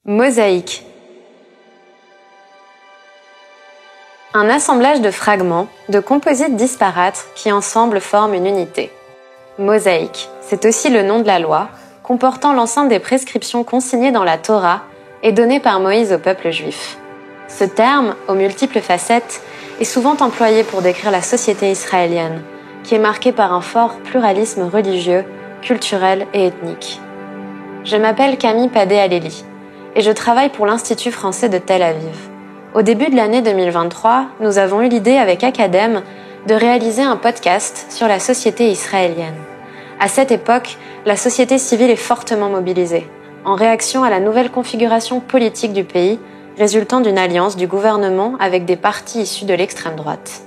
Mosaïque. Un assemblage de fragments, de composites disparates qui ensemble forment une unité. Mosaïque, c'est aussi le nom de la loi, comportant l'ensemble des prescriptions consignées dans la Torah et données par Moïse au peuple juif. Ce terme, aux multiples facettes, est souvent employé pour décrire la société israélienne, qui est marquée par un fort pluralisme religieux, culturel et ethnique. Je m'appelle Camille Padé-Aléli et je travaille pour l'Institut français de Tel Aviv. Au début de l'année 2023, nous avons eu l'idée avec Academ de réaliser un podcast sur la société israélienne. À cette époque, la société civile est fortement mobilisée, en réaction à la nouvelle configuration politique du pays, résultant d'une alliance du gouvernement avec des partis issus de l'extrême droite.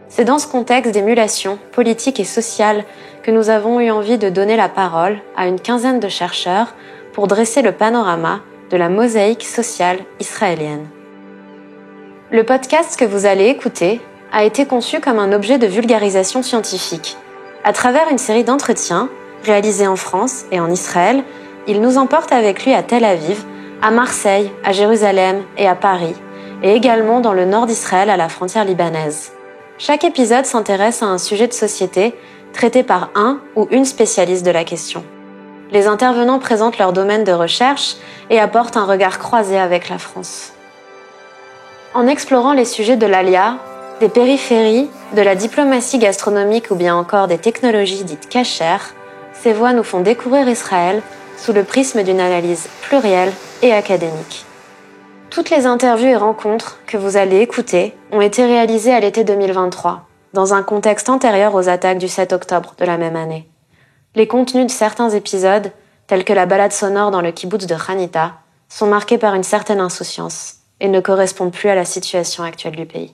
C'est dans ce contexte d'émulation politique et sociale que nous avons eu envie de donner la parole à une quinzaine de chercheurs pour dresser le panorama de la mosaïque sociale israélienne. Le podcast que vous allez écouter a été conçu comme un objet de vulgarisation scientifique. À travers une série d'entretiens réalisés en France et en Israël, il nous emporte avec lui à Tel Aviv, à Marseille, à Jérusalem et à Paris, et également dans le nord d'Israël à la frontière libanaise. Chaque épisode s'intéresse à un sujet de société traité par un ou une spécialiste de la question. Les intervenants présentent leur domaine de recherche et apportent un regard croisé avec la France. En explorant les sujets de l'ALIA, des périphéries, de la diplomatie gastronomique ou bien encore des technologies dites cachères, ces voix nous font découvrir Israël sous le prisme d'une analyse plurielle et académique. Toutes les interviews et rencontres que vous allez écouter ont été réalisées à l'été 2023, dans un contexte antérieur aux attaques du 7 octobre de la même année. Les contenus de certains épisodes, tels que la balade sonore dans le kibboutz de Hanita, sont marqués par une certaine insouciance et ne correspondent plus à la situation actuelle du pays.